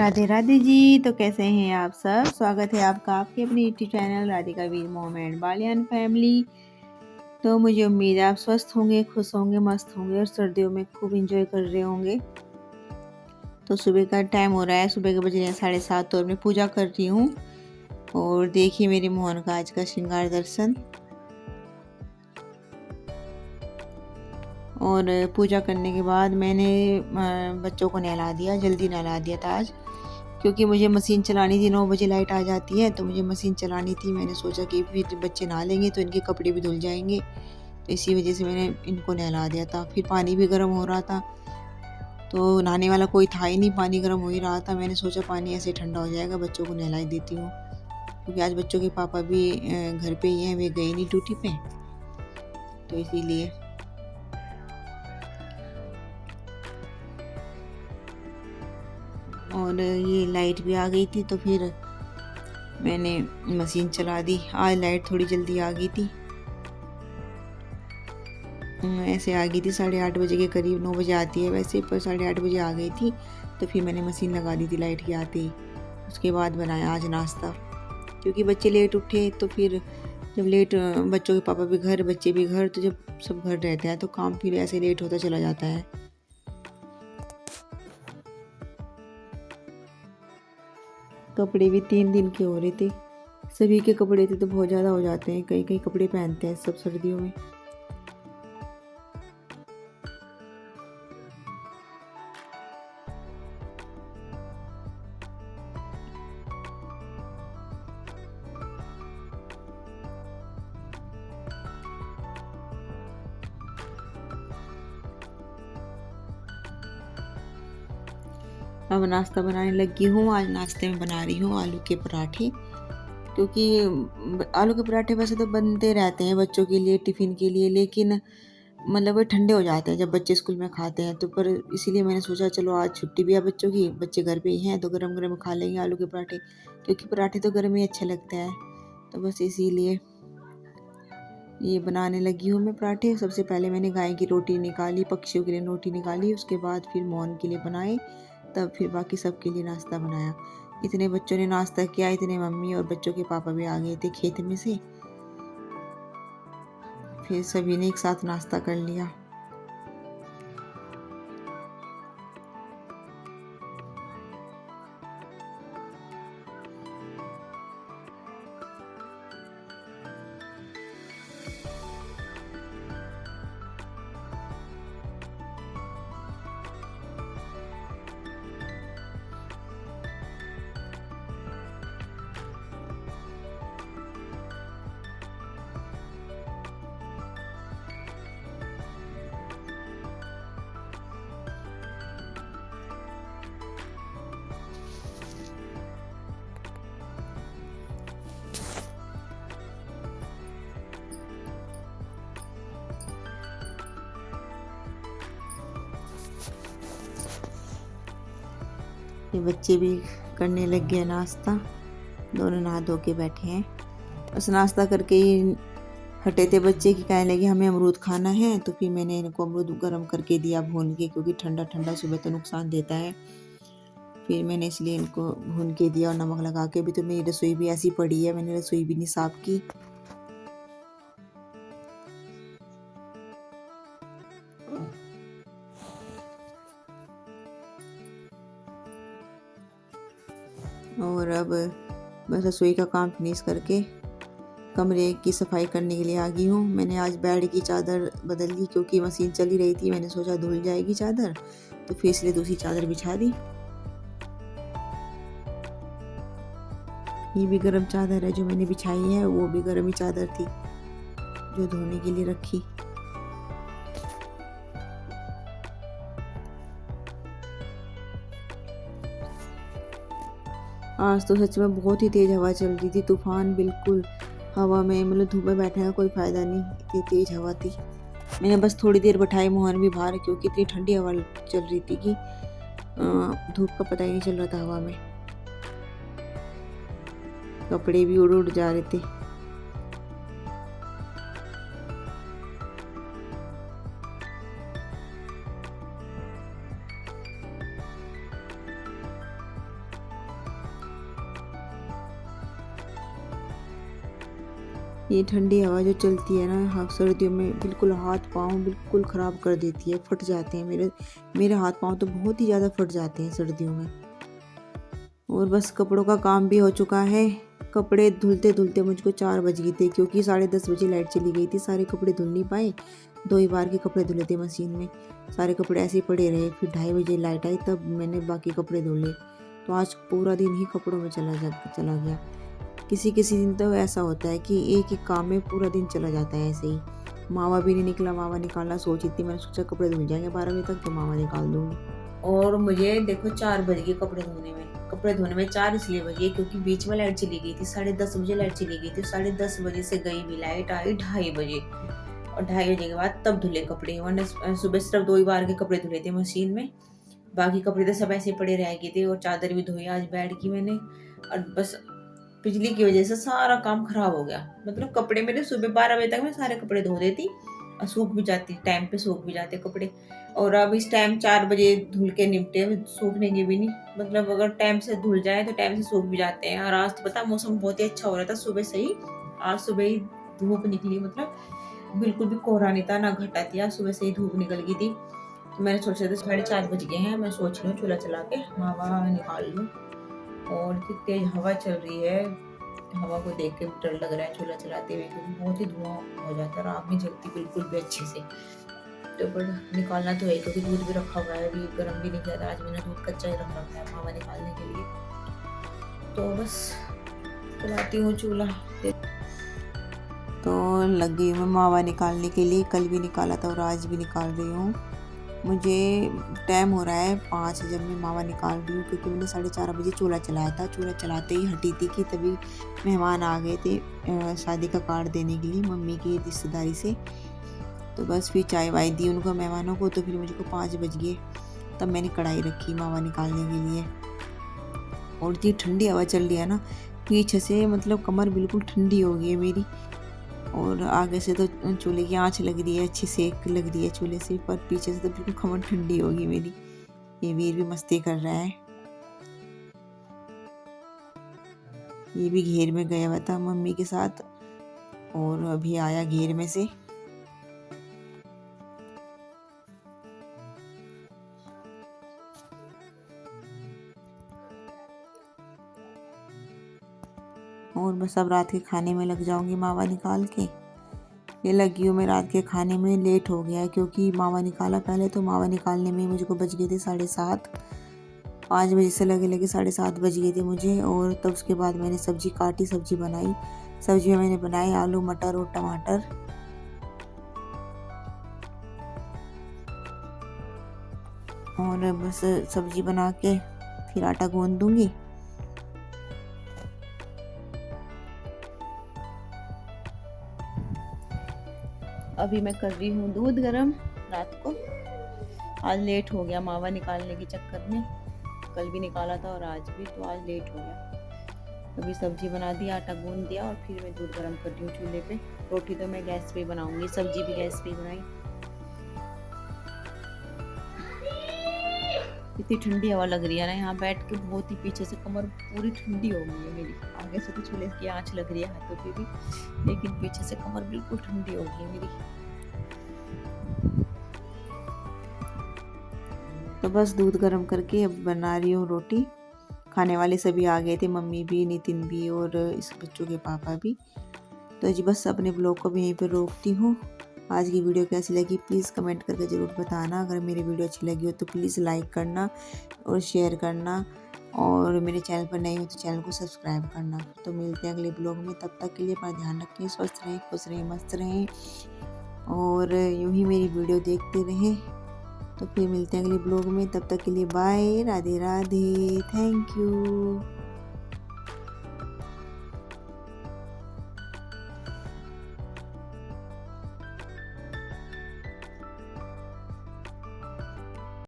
राधे राधे जी। तो कैसे हैं आप सब? स्वागत है आपका आपके अपने यूट्यूब चैनल राधिका वीर मोम एंड बालियान फैमिली। तो मुझे उम्मीद है आप स्वस्थ होंगे, खुश होंगे, मस्त होंगे और सर्दियों में खूब इंजॉय कर रहे होंगे। तो सुबह का टाइम हो रहा है, सुबह के बज रहे हैं 7:30 और मैं पूजा कर रही हूँ। और देखिए मेरी मोहन का आज का श्रृंगार दर्शन। और पूजा करने के बाद मैंने बच्चों को नहला दिया, जल्दी नहला दिया था आज, क्योंकि मुझे मशीन चलानी थी। 9 बजे लाइट आ जाती है तो मुझे मशीन चलानी थी। मैंने सोचा कि फिर बच्चे नहा लेंगे तो इनके कपड़े भी धुल जाएंगे, तो इसी वजह से मैंने इनको नहला दिया था। फिर पानी भी गर्म हो रहा था, तो नहाने वाला कोई था ही नहीं, पानी गर्म हो ही रहा था। मैंने सोचा पानी ऐसे ठंडा हो जाएगा, बच्चों को नहला ही देती हूँ, क्योंकि आज बच्चों के पापा भी घर पे ही हैं, वे गए नहीं ड्यूटी पे, तो इसीलिए। और ये लाइट भी आ गई थी तो फिर मैंने मशीन चला दी। आज लाइट थोड़ी जल्दी आ गई थी, ऐसे आ गई थी 8:30 बजे के करीब। 9 बजे आती है वैसे, पर 8:30 बजे आ गई थी। तो फिर मैंने मशीन लगा दी थी लाइट के आते ही। उसके बाद बनाया आज नाश्ता, क्योंकि बच्चे लेट उठे। तो फिर जब लेट, बच्चों के पापा भी घर, बच्चे भी घर, तो जब सब घर रहते हैं तो काम फिर ऐसे लेट होता चला जाता है। कपड़े भी 3 दिन के हो रहे थे, सभी के कपड़े थे तो बहुत ज़्यादा हो जाते हैं। कई कई कपड़े पहनते हैं सब सर्दियों में। अब नाश्ता बनाने लगी हूँ। आज नाश्ते में बना रही हूँ आलू के पराठे, क्योंकि आलू के पराठे वैसे तो बनते रहते हैं बच्चों के लिए, टिफ़िन के लिए, लेकिन मतलब वो ठंडे हो जाते हैं जब बच्चे स्कूल में खाते हैं। तो पर इसीलिए मैंने सोचा चलो आज छुट्टी भी है बच्चों की, बच्चे घर पे ही हैं, तो गरम गरम खा लेंगे आलू के पराठे, क्योंकि पराठे तो गर्म ही अच्छे लगते हैं। तो बस इसीलिए ये बनाने लगी हूँ मैं पराठे। सबसे पहले मैंने गाय की रोटी निकाली, पक्षियों के लिए रोटी निकाली, उसके बाद फिर मोहन के लिए बनाए, तब फिर बाकी सबके लिए नाश्ता बनाया। इतने बच्चों ने नाश्ता किया, इतने मम्मी और बच्चों के पापा भी आ गए थे खेत में से। फिर सभी ने एक साथ नाश्ता कर लिया। ये बच्चे भी करने लग गए नाश्ता, दोनों नहा धो के बैठे हैं। बस नाश्ता करके ही हटे थे बच्चे की, कहने लगे हमें अमरूद खाना है। तो फिर मैंने इनको अमरूद गर्म करके दिया भून के, क्योंकि ठंडा ठंडा सुबह तो नुकसान देता है। फिर मैंने इसलिए इनको भून के दिया और नमक लगा के। अभी तो मेरी रसोई भी ऐसी पड़ी है, मैंने रसोई भी नहीं साफ की। और अब बस रसोई का काम फिनिश करके कमरे की सफाई करने के लिए आ गई हूँ। मैंने आज बेड की चादर बदल दी, क्योंकि मशीन चली रही थी, मैंने सोचा धुल जाएगी चादर, तो फिर इसलिए दूसरी चादर बिछा दी। ये भी गर्म चादर है जो मैंने बिछाई है, वो भी गर्म ही चादर थी जो धोने के लिए रखी। आज तो सच में बहुत ही तेज हवा चल रही थी, तूफान बिल्कुल हवा में, मतलब धूप में बैठने का कोई फायदा नहीं, इतनी तेज हवा थी। मैंने बस थोड़ी देर बैठाई मोहन भी बाहर, क्योंकि इतनी ठंडी हवा चल रही थी कि धूप का पता ही नहीं चल रहा था हवा में। कपड़े भी उड़ उड़ जा रहे थे। ये ठंडी हवा जो चलती है ना, हाँ सर्दियों में बिल्कुल हाथ पाँव बिल्कुल ख़राब कर देती है, फट जाते हैं मेरे हाथ पाँव तो बहुत ही ज़्यादा फट जाते हैं सर्दियों में। और बस कपड़ों का काम भी हो चुका है। कपड़े धुलते धुलते मुझको 4 बज गए थे, क्योंकि 10:30 बजे लाइट चली गई थी। सारे कपड़े धुल नहीं पाए, 2 ही बार के कपड़े धुले थे मशीन में। सारे कपड़े ऐसे ही पड़े रहे। फिर 2:30 बजे लाइट आई, तब मैंने बाकी कपड़े धुले। तो आज पूरा दिन ही कपड़ों में चला गया। किसी किसी दिन तो ऐसा होता है कि एक ही काम में पूरा दिन चला जाता है ऐसे ही। मावा भी नहीं निकला, मावा निकालना सोची थी, मैंने सोचा कपड़े धुल जाएंगे 12 बजे तक तो मावा निकाल दूंगी। और मुझे देखो 4 बज गए कपड़े धोने में 4 इसलिए बजे क्योंकि बीच में लाइट चली गई थी। 10:30 बजे लाइट चली गई थी। 10:30 बजे से गई भी लाइट, आई 2:30 बजे, और 2:30 बजे के बाद तब धुले कपड़े। वरना सुबह सिर्फ 2 ही बार के कपड़े धुले थे मशीन में, बाकी कपड़े तो सब ऐसे पड़े रह गए थे। और चादर भी धोई आज बेड की मैंने। और बस बिजली की वजह से सारा काम खराब हो गया। मतलब कपड़े मेरे सुबह 12 बजे तक मैं सारे कपड़े धो देती और सूख भी जाती, टाइम पे सूख भी जाते कपड़े। और अब इस टाइम 4 बजे धुल के निपटे, सूखने के भी नहीं। मतलब अगर टाइम से धुल जाए तो टाइम से सूख भी जाते हैं। और आज तो पता मौसम बहुत ही अच्छा हो रहा था सुबह से ही। आज सुबह ही धूप निकली, मतलब बिल्कुल भी कोहरा नहीं था, ना घटा थी। सुबह से ही धूप निकल गई थी। तो मैंने सोचा था 4:30 बज गए हैं, मैं सोच रही हूँ चूल्हा चला के मावा निकाल लूँ। और इतनी तेज हवा चल रही है, हवा को देख के डर लग रहा है चूल्हा चलाते हुए, क्योंकि बहुत ही धुआं हो जाता है और आग नहीं जलती बिल्कुल भी अच्छे से। तो पर निकालना तो है, क्योंकि दूध भी रखा हुआ है, अभी गर्म भी नहीं किया था। आज मैंने दूध कच्चा ही रख रखा है मावा निकालने के लिए। तो बस चलाती हूँ चूल्हा। तो लग गई मैं मावा निकालने के लिए। कल भी निकाला था और आज भी निकाल रही हूँ। मुझे टाइम हो रहा है 5 जब मैं मावा निकाल रही हूँ, क्योंकि मैंने 4:30 बजे चूल्हा चलाया था। चूल्हा चलाते ही हटी थी कि तभी मेहमान आ गए थे शादी का कार्ड देने के लिए मम्मी की रिश्तेदारी से। तो बस फिर चाय वाय दी उनको, मेहमानों को। तो फिर मुझको 5 बज गए, तब मैंने कढ़ाई रखी मावा निकालने के लिए। और इतनी ठंडी हवा चल रही है ना, पीछे से मतलब कमर बिल्कुल ठंडी हो गई है मेरी। और आगे से तो चूल्हे की आँच लग रही है, अच्छी सेक लग रही है चूल्हे से, पर पीछे से तो बिल्कुल कमर ठंडी होगी मेरी। ये वीर भी मस्ती कर रहा है, ये भी घेर में गया हुआ था मम्मी के साथ और अभी आया घेर में से। और बस अब रात के खाने में लग जाऊंगी मावा निकाल के। ये लगी हूँ मैं रात के खाने में। लेट हो गया है क्योंकि मावा निकाला पहले, तो मावा निकालने में मुझको बज गए थे 7:30। 5 बजे से लगे 7:30 बज गए थे मुझे। और तब उसके बाद मैंने सब्जी काटी, सब्जी बनाई। सब्जी में मैंने बनाई आलू मटर और टमाटर। और बस सब्जी बना के फिर आटा गूंद दूंगी। अभी मैं कर रही हूँ दूध गरम रात को। आज लेट हो गया मावा निकालने के चक्कर में, कल भी निकाला था और आज भी, तो आज लेट हो गया। अभी सब्जी बना दी, आटा गूंद दिया और फिर मैं दूध गरम कर रही हूँ चूल्हे पे। रोटी तो मैं गैस पे बनाऊंगी, सब्जी भी गैस पे बनाई। इतनी ठंडी हवा लग रही है ना, यहाँ बैठ के बहुत ही पीछे से कमर पूरी ठंडी हो गई है मेरी। आगे से तो चूल्हे की आँच लग रही है हाथों पे भी, लेकिन पीछे से कमर बिल्कुल ठंडी हो गई है मेरी। तो बस दूध गर्म करके अब बना रही हूँ रोटी। खाने वाले सभी आ गए थे, मम्मी भी, नितिन भी और इस बच्चों के पापा भी। तो जी बस अपने ब्लॉग को भी यहीं पर रोकती हूँ। आज की वीडियो कैसी लगी प्लीज़ कमेंट करके ज़रूर बताना। अगर मेरी वीडियो अच्छी लगी हो तो प्लीज़ लाइक करना और शेयर करना, और मेरे चैनल पर नए हो तो चैनल को सब्सक्राइब करना। तो मिलते हैं अगले ब्लॉग में, तब तक के लिए अपना ध्यान रखें, स्वस्थ रहें, खुश रहें, मस्त रहें और यूँ ही मेरी वीडियो देखते रहें। तो फिर मिलते हैं अगले ब्लॉग में, तब तक के लिए bye, Radhe Radhe, thank you.